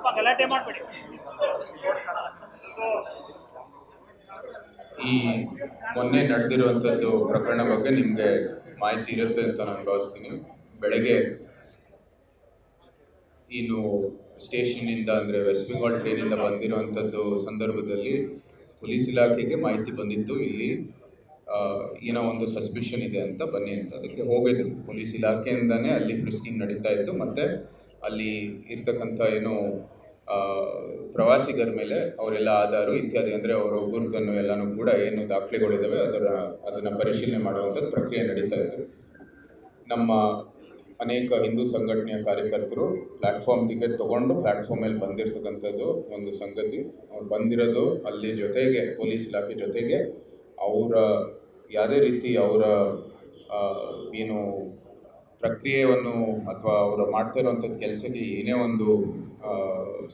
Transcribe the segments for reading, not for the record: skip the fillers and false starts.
ಸ್ವಲ್ಪ ಗಲಾಟೆ ಮಾಡಬೇಡಿ. ಈ ಮೊನ್ನೆ ನಡೆದಿರುವಂಥದ್ದು ಪ್ರಕರಣ ಬಗ್ಗೆ ನಿಮಗೆ ಮಾಹಿತಿ ಇರುತ್ತೆ ಅಂತ ನಾನು ಭಾವಿಸ್ತೀನಿ. ಬೆಳಗ್ಗೆ ಇನ್ನು ಸ್ಟೇಷನ್ನಿಂದ ಅಂದರೆ ವೆಸ್ಟ್ ಬೆಂಗಾಲ್ ಟ್ರೈನಿಂದ ಬಂದಿರುವಂಥದ್ದು ಸಂದರ್ಭದಲ್ಲಿ ಪೊಲೀಸ್ ಇಲಾಖೆಗೆ ಮಾಹಿತಿ ಬಂದಿತ್ತು, ಇಲ್ಲಿ ಏನೋ ಒಂದು ಸಸ್ಪಿಷನ್ ಇದೆ ಅಂತ ಬನ್ನಿ ಅಂತ. ಅದಕ್ಕೆ ಹೋಗಿದ್ರು. ಪೊಲೀಸ್ ಇಲಾಖೆಯಿಂದನೇ ಅಲ್ಲಿ ಫ್ರಿಸ್ಕಿಂಗ್ ನಡೀತಾ ಇತ್ತು. ಮತ್ತು ಅಲ್ಲಿ ಇರ್ತಕ್ಕಂಥ ಏನು ಪ್ರವಾಸಿಗರ ಮೇಲೆ ಅವರೆಲ್ಲ ಆಧಾರು ಇತ್ಯಾದಿ ಅಂದರೆ ಅವರ ಗುರುತನ್ನು ಎಲ್ಲನೂ ಕೂಡ ಏನು ದಾಖಲೆಗಳಿದ್ದಾವೆ ಅದನ್ನು ಪರಿಶೀಲನೆ ಮಾಡುವಂಥದ್ದು ಪ್ರಕ್ರಿಯೆ ನಡೀತಾ ಇತ್ತು. ನಮ್ಮ ಅನೇಕ ಹಿಂದೂ ಸಂಘಟನೆಯ ಕಾರ್ಯಕರ್ತರು ಪ್ಲ್ಯಾಟ್ಫಾರ್ಮ್ ಟಿಕೆಟ್ ತೊಗೊಂಡು ಪ್ಲ್ಯಾಟ್ಫಾರ್ಮ್ ಮೇಲೆ ಬಂದಿರತಕ್ಕಂಥದ್ದು ಒಂದು ಸಂಗತಿ. ಅವ್ರು ಬಂದಿರೋದು ಅಲ್ಲಿ ಜೊತೆಗೆ ಪೊಲೀಸ್ ಇಲಾಖೆ ಜೊತೆಗೆ ಅವರ ಯಾವುದೇ ರೀತಿ ಅವರ ಏನು ಪ್ರಕ್ರಿಯೆಯನ್ನು ಅಥವಾ ಅವರು ಮಾಡ್ತಾ ಇರುವಂಥದ್ದು ಕೆಲಸಕ್ಕೆ ಏನೇ ಒಂದು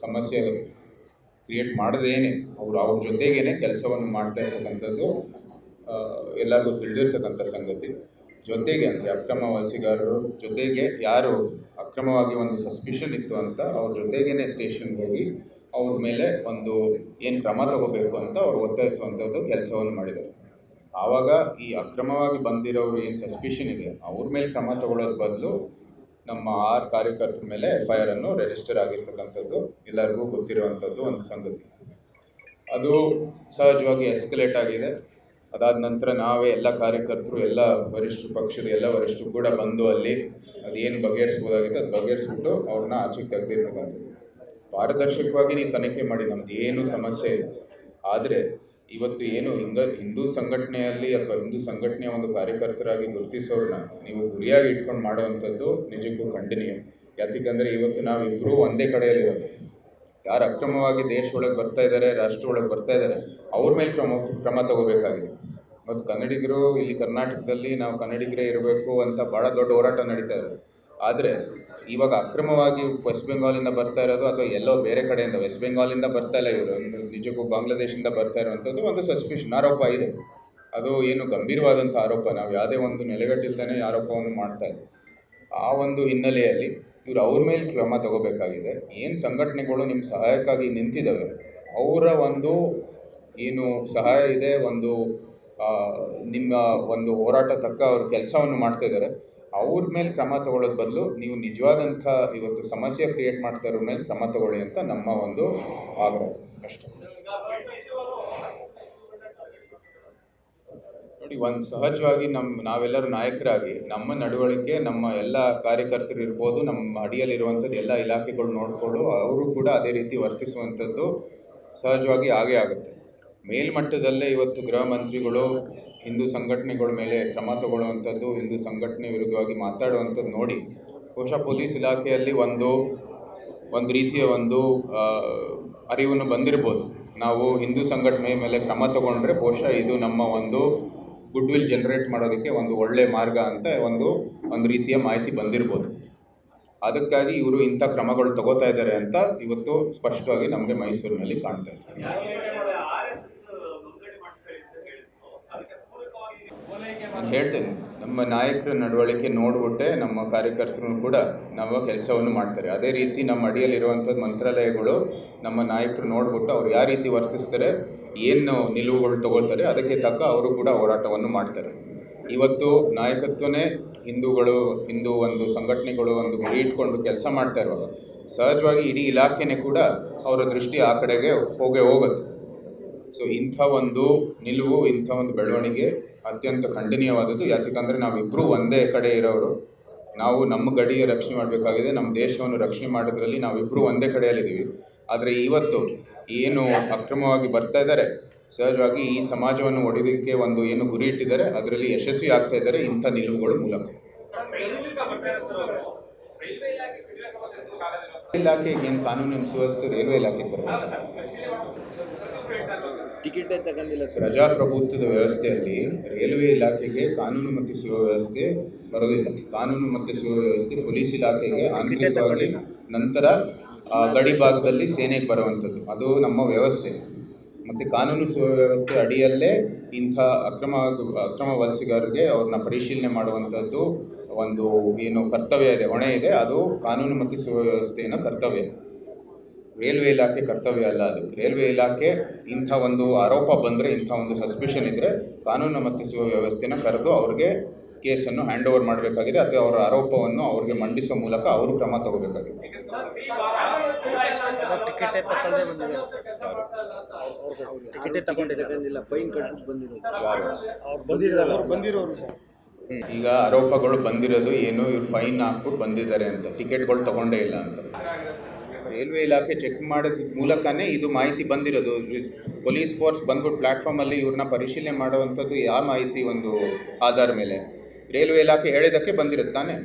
ಸಮಸ್ಯೆ ಕ್ರಿಯೇಟ್ ಮಾಡದೇನೆ ಅವ್ರ ಜೊತೆಗೇ ಕೆಲಸವನ್ನು ಮಾಡ್ತಾ ಇರ್ತಕ್ಕಂಥದ್ದು ಎಲ್ಲರಿಗೂ ತಿಳಿದಿರ್ತಕ್ಕಂಥ ಸಂಗತಿ. ಜೊತೆಗೆ ಅಂದರೆ ಅಕ್ರಮ ವಲಸಿಗಾರರು ಜೊತೆಗೆ ಯಾರು ಅಕ್ರಮವಾಗಿ ಒಂದು ಸಸ್ಪಿಷನ್ ಇತ್ತು ಅಂತ ಅವ್ರ ಜೊತೆಗೇ ಸ್ಟೇಷನ್ಗೆ ಹೋಗಿ ಅವ್ರ ಮೇಲೆ ಒಂದು ಏನು ಕ್ರಮ ತಗೋಬೇಕು ಅಂತ ಅವ್ರು ಒತ್ತಾಯಿಸುವಂಥದ್ದು ಕೆಲಸವನ್ನು ಮಾಡಿದ್ದಾರೆ. ಆವಾಗ ಈ ಅಕ್ರಮವಾಗಿ ಬಂದಿರೋರು ಏನು ಸಸ್ಪಿಷನ್ ಇದೆ ಅವ್ರ ಮೇಲೆ ಕ್ರಮ ತಗೊಳ್ಳೋದು ಬದಲು ನಮ್ಮ 6 ಕಾರ್ಯಕರ್ತರ ಮೇಲೆ FIR ಅನ್ನು ರಿಜಿಸ್ಟರ್ ಆಗಿರ್ತಕ್ಕಂಥದ್ದು ಎಲ್ಲರಿಗೂ ಗೊತ್ತಿರುವಂಥದ್ದು ಒಂದು ಸಂಗತಿ. ಅದು ಸಹಜವಾಗಿ ಎಸ್ಕಲೇಟ್ ಆಗಿದೆ. ಅದಾದ ನಂತರ ನಾವೇ ಎಲ್ಲ ಕಾರ್ಯಕರ್ತರು ಎಲ್ಲ ವರಿಷ್ಠರು ಪಕ್ಷದ ಎಲ್ಲ ವರಿಷ್ಠರು ಕೂಡ ಬಂದು ಅಲ್ಲಿ ಅದೇನು ಬಗೆಹರಿಸ್ಬೋದಾಗಿದೆ ಅದು ಬಗೆಹರಿಸ್ಬಿಟ್ಟು ಅವ್ರನ್ನ ಆಚೆಗೆ ತೆಗೆದಿರ್ತಕ್ಕಂಥದ್ದು. ಪಾರದರ್ಶಕವಾಗಿ ನೀವು ತನಿಖೆ ಮಾಡಿ, ನಮ್ದು ಏನು ಸಮಸ್ಯೆ ಇದೆ. ಆದರೆ ಇವತ್ತು ಏನು ಹಿಂದೂ ಸಂಘಟನೆಯಲ್ಲಿ ಅಥವಾ ಹಿಂದೂ ಸಂಘಟನೆಯ ಒಂದು ಕಾರ್ಯಕರ್ತರಾಗಿ ಗುರುತಿಸೋರನ್ನ ನೀವು ಗುರಿಯಾಗಿ ಇಟ್ಕೊಂಡು ಮಾಡುವಂಥದ್ದು ನಿಜಕ್ಕೂ ಖಂಡನೀಯ. ಯಾಕೆಂದರೆ ಇವತ್ತು ನಾವಿಬ್ಬರೂ ಒಂದೇ ಕಡೆಯಲ್ಲಿರೋದು. ಯಾರು ಅಕ್ರಮವಾಗಿ ದೇಶ ಒಳಗೆ ಬರ್ತಾ ಇದ್ದಾರೆ, ರಾಷ್ಟ್ರ ಒಳಗೆ ಬರ್ತಾ ಇದ್ದಾರೆ, ಅವ್ರ ಮೇಲೆ ಕ್ರಮ ತಗೋಬೇಕಾಗಿದೆ. ಮತ್ತು ಕನ್ನಡಿಗರು ಇಲ್ಲಿ ಕರ್ನಾಟಕದಲ್ಲಿ ನಾವು ಕನ್ನಡಿಗರೇ ಇರಬೇಕು ಅಂತ ಭಾಳ ದೊಡ್ಡ ಹೋರಾಟ ನಡೀತಾ ಇದೆ. ಆದರೆ ಇವಾಗ ಅಕ್ರಮವಾಗಿ ವೆಸ್ಟ್ ಬೆಂಗಾಲಿಂದ ಬರ್ತಾ ಇರೋದು ಅಥವಾ ಎಲ್ಲೋ ಬೇರೆ ಕಡೆಯಿಂದ, ವೆಸ್ಟ್ ಬೆಂಗಾಲಿಂದ ಬರ್ತಾ ಇಲ್ಲ ಇವರು, ನಿಜಕ್ಕೂ ಬಾಂಗ್ಲಾದೇಶಿಂದ ಬರ್ತಾ ಇರುವಂಥದ್ದು ಒಂದು ಸಸ್ಪಿಷನ್ ಆರೋಪ ಇದೆ. ಅದು ಏನು ಗಂಭೀರವಾದಂಥ ಆರೋಪ, ನಾವು ಯಾವುದೇ ಒಂದು ನೆಲೆಗಟ್ಟಿಲ್ದೇ ಆರೋಪವನ್ನು ಮಾಡ್ತಾ ಇದ್ದೀವಿ. ಆ ಒಂದು ಹಿನ್ನೆಲೆಯಲ್ಲಿ ಇವರು ಅವ್ರ ಮೇಲೆ ಕ್ರಮ ತಗೋಬೇಕಾಗಿದೆ. ಏನು ಸಂಘಟನೆಗಳು ನಿಮ್ಮ ಸಹಾಯಕ್ಕಾಗಿ ನಿಂತಿದ್ದಾವೆ ಅವರ ಒಂದು ಏನು ಸಹಾಯ ಇದೆ, ಒಂದು ನಿಮ್ಮ ಒಂದು ಹೋರಾಟ ತಕ್ಕ ಅವ್ರ ಕೆಲಸವನ್ನು ಮಾಡ್ತಾಯಿದ್ದಾರೆ, ಅವ್ರ ಮೇಲೆ ಕ್ರಮ ತಗೊಳ್ಳೋದು ಬದಲು ನೀವು ನಿಜವಾದಂಥ ಇವತ್ತು ಸಮಸ್ಯೆ ಕ್ರಿಯೇಟ್ ಮಾಡ್ತಾ ಇರೋ ಮೇಲೆ ಕ್ರಮ ತಗೊಳ್ಳಿ ಅಂತ ನಮ್ಮ ಒಂದು ಆಗ್ರಹ ಅಷ್ಟೇ. ನೋಡಿ, ಒಂದು ಸಹಜವಾಗಿ ನಾವೆಲ್ಲರೂ ನಾಯಕರಾಗಿ ನಮ್ಮ ನಡವಳಿಕೆ, ನಮ್ಮ ಎಲ್ಲ ಕಾರ್ಯಕರ್ತರು ಇರ್ಬೋದು, ನಮ್ಮ ಅಡಿಯಲ್ಲಿರುವಂಥದ್ದು ಎಲ್ಲ ಇಲಾಖೆಗಳು ನೋಡಿಕೊಂಡು ಅವರು ಕೂಡ ಅದೇ ರೀತಿ ವರ್ತಿಸುವಂಥದ್ದು ಸಹಜವಾಗಿ ಆಗೇ ಆಗುತ್ತೆ. ಮೇಲ್ಮಟ್ಟದಲ್ಲೇ ಇವತ್ತು ಗೃಹ ಮಂತ್ರಿಗಳು ಹಿಂದೂ ಸಂಘಟನೆಗಳ ಮೇಲೆ ಕ್ರಮ ತಗೊಳ್ಳುವಂಥದ್ದು, ಹಿಂದೂ ಸಂಘಟನೆ ವಿರುದ್ಧವಾಗಿ ಮಾತಾಡುವಂಥದ್ದು ನೋಡಿ ಬಹುಶಃ ಪೊಲೀಸ್ ಇಲಾಖೆಯಲ್ಲಿ ಒಂದು ರೀತಿಯ ಒಂದು ಅರಿವನ್ನು ಬಂದಿರ್ಬೋದು. ನಾವು ಹಿಂದೂ ಸಂಘಟನೆ ಮೇಲೆ ಕ್ರಮ ತಗೊಂಡ್ರೆ ಬಹುಶಃ ಇದು ನಮ್ಮ ಒಂದು ಗುಡ್ ವಿಲ್ ಜನರೇಟ್ ಮಾಡೋದಕ್ಕೆ ಒಂದು ಒಳ್ಳೆಯ ಮಾರ್ಗ ಅಂತ ಒಂದು ರೀತಿಯ ಮಾಹಿತಿ ಬಂದಿರ್ಬೋದು. ಅದಕ್ಕಾಗಿ ಇವರು ಇಂಥ ಕ್ರಮಗಳು ತಗೋತಾ ಇದ್ದಾರೆ ಅಂತ ಇವತ್ತು ಸ್ಪಷ್ಟವಾಗಿ ನಮಗೆ ಮೈಸೂರಿನಲ್ಲಿ ಕಾಣ್ತಾ ಇದೆ. ನಾನು ಹೇಳ್ತೇನೆ, ನಮ್ಮ ನಾಯಕರ ನಡವಳಿಕೆ ನೋಡ್ಬಿಟ್ಟೆ ನಮ್ಮ ಕಾರ್ಯಕರ್ತರು ಕೂಡ ನಾವು ಕೆಲಸವನ್ನು ಮಾಡ್ತಾರೆ. ಅದೇ ರೀತಿ ನಮ್ಮ ಅಡಿಯಲ್ಲಿರುವಂಥದ್ದು ಮಂತ್ರಾಲಯಗಳು ನಮ್ಮ ನಾಯಕರು ನೋಡ್ಬಿಟ್ಟು ಅವ್ರು ಯಾವ ರೀತಿ ವರ್ತಿಸ್ತಾರೆ, ಏನು ನಿಲುವುಗಳು ತಗೊಳ್ತಾರೆ, ಅದಕ್ಕೆ ತಕ್ಕ ಅವರು ಕೂಡ ಹೋರಾಟವನ್ನು ಮಾಡ್ತಾರೆ. ಇವತ್ತು ನಾಯಕತ್ವನೇ ಹಿಂದೂ ಒಂದು ಸಂಘಟನೆಗಳು ಒಂದು ಗುರಿ ಇಟ್ಕೊಂಡು ಕೆಲಸ ಮಾಡ್ತಾ ಇರುವಾಗ ಸಹಜವಾಗಿ ಇಡೀ ಇಲಾಖೆನೇ ಕೂಡ ಅವರ ದೃಷ್ಟಿ ಆ ಕಡೆಗೆ ಹೋಗುತ್ತೆ. ಸೊ ಇಂಥ ಒಂದು ನಿಲುವು, ಇಂಥ ಒಂದು ಬೆಳವಣಿಗೆ ಅತ್ಯಂತ ಖಂಡನೀಯವಾದದ್ದು. ಯಾಕೆಂದರೆ ನಾವಿಬ್ಬರೂ ಒಂದೇ ಕಡೆ ಇರೋರು. ನಾವು ನಮ್ಮ ಗಡಿಯ ರಕ್ಷಣೆ ಮಾಡಬೇಕಾಗಿದೆ, ನಮ್ಮ ದೇಶವನ್ನು ರಕ್ಷಣೆ ಮಾಡೋದ್ರಲ್ಲಿ ನಾವಿಬ್ಬರೂ ಒಂದೇ ಕಡೆಯಲ್ಲಿದ್ದೀವಿ. ಆದರೆ ಇವತ್ತು ಏನು ಅಕ್ರಮವಾಗಿ ಬರ್ತಾ ಇದ್ದಾರೆ, ಸಹಜವಾಗಿ ಈ ಸಮಾಜವನ್ನು ಒಡೆಯೋದಕ್ಕೆ ಒಂದು ಏನು ಗುರಿ ಇಟ್ಟಿದ್ದಾರೆ ಅದರಲ್ಲಿ ಯಶಸ್ವಿ ಆಗ್ತಾ ಇದ್ದಾರೆ ಇಂಥ ನಿಲುವುಗಳ ಮೂಲಕ. ಇಲಾಖೆಗೆ ಏನು ಕಾನೂನು ಸುವ್ಯವಸ್ಥೆ ರೈಲ್ವೆ ಇಲಾಖೆಗೆ ಬರಬೇಕು. ಟಿಕೆಟ್ ತಗೊಂಡಿಲ್ಲ. ಪ್ರಜಾಪ್ರಭುತ್ವದ ವ್ಯವಸ್ಥೆಯಲ್ಲಿ ರೈಲ್ವೆ ಇಲಾಖೆಗೆ ಕಾನೂನು ಮತ್ತು ಸುವ್ಯವಸ್ಥೆ ಬರೋದಿಲ್ಲ. ಕಾನೂನು ಮತ್ತು ಸುವ್ಯವಸ್ಥೆ ಪೊಲೀಸ್ ಇಲಾಖೆಗೆ ಆಂತರಿಕವಾಗಿ, ನಂತರ ಗಡಿ ಭಾಗದಲ್ಲಿ ಸೇನೆಗೆ ಬರುವಂಥದ್ದು ಅದು ನಮ್ಮ ವ್ಯವಸ್ಥೆ. ಮತ್ತು ಕಾನೂನು ಸುವ್ಯವಸ್ಥೆ ಅಡಿಯಲ್ಲೇ ಇಂಥ ಅಕ್ರಮ ವಲಸಿಗರಿಗೆ ಅವ್ರನ್ನ ಪರಿಶೀಲನೆ ಮಾಡುವಂಥದ್ದು ಒಂದು ಏನು ಕರ್ತವ್ಯ ಇದೆ, ಹೊಣೆ ಇದೆ, ಅದು ಕಾನೂನು ಮತ್ತು ಸುವ್ಯವಸ್ಥೆಯ ಕರ್ತವ್ಯ. ರೈಲ್ವೆ ಇಲಾಖೆ ಕರ್ತವ್ಯ ಅಲ್ಲ ಅದು. ರೈಲ್ವೆ ಇಲಾಖೆ ಇಂಥ ಒಂದು ಆರೋಪ ಬಂದರೆ, ಇಂಥ ಒಂದು ಸಸ್ಪಿಷನ್ ಇದ್ದರೆ ಕಾನೂನು ಮತ್ತು ಸುವ್ಯವಸ್ಥೆನ ಕರೆದು ಅವ್ರಿಗೆ ಕೇಸನ್ನು ಹ್ಯಾಂಡ್ ಓವರ್ ಮಾಡಬೇಕಾಗಿದೆ, ಅಥವಾ ಅವರ ಆರೋಪವನ್ನು ಅವ್ರಿಗೆ ಮಂಡಿಸೋ ಮೂಲಕ ಅವರು ಕ್ರಮ ತಗೋಬೇಕಾಗಿದೆ. ಟಿಕೆಟೇ ತಗೊಳ್ಳದೆ ಬಂದಿದ್ದಾರೆ ಸರ್. ಟಿಕೆಟೇ ತಗೊಂಡಿಲ್ಲ, ಫೈನ್ ಕಟ್ಬಿಟ್ಟು ಬಂದಿರೋದು. ಯಾರು ಅವ್ರು ಬಂದಿರೋರು ಸರ್. ಈಗ ಆರೋಪಗಳು ಬಂದಿರೋದು ಏನು, ಇವ್ರು ಫೈನ್ ಹಾಕ್ಬಿಟ್ಟು ಬಂದಿದ್ದಾರೆ ಅಂತ, ಟಿಕೆಟ್ಗಳು ತಗೊಂಡೇ ಇಲ್ಲ ಅಂತ. ರೈಲ್ವೆ ಇಲಾಖೆ ಚೆಕ್ ಮಾಡೋದ ಮೂಲಕನೇ ಇದು ಮಾಹಿತಿ ಬಂದಿರೋದು. ಪೊಲೀಸ್ ಫೋರ್ಸ್ ಬಂದ್ಬಿಟ್ಟು ಪ್ಲ್ಯಾಟ್ಫಾರ್ಮಲ್ಲಿ ಇವ್ರನ್ನ ಪರಿಶೀಲನೆ ಮಾಡುವಂಥದ್ದು ಯಾವ ಮಾಹಿತಿ ಒಂದು ಆಧಾರ ಮೇಲೆ ರೈಲ್ವೆ ಇಲಾಖೆ ಹೇಳಿದ್ದಕ್ಕೆ ಬಂದಿರುತ್ತೆ ತಾನೇ.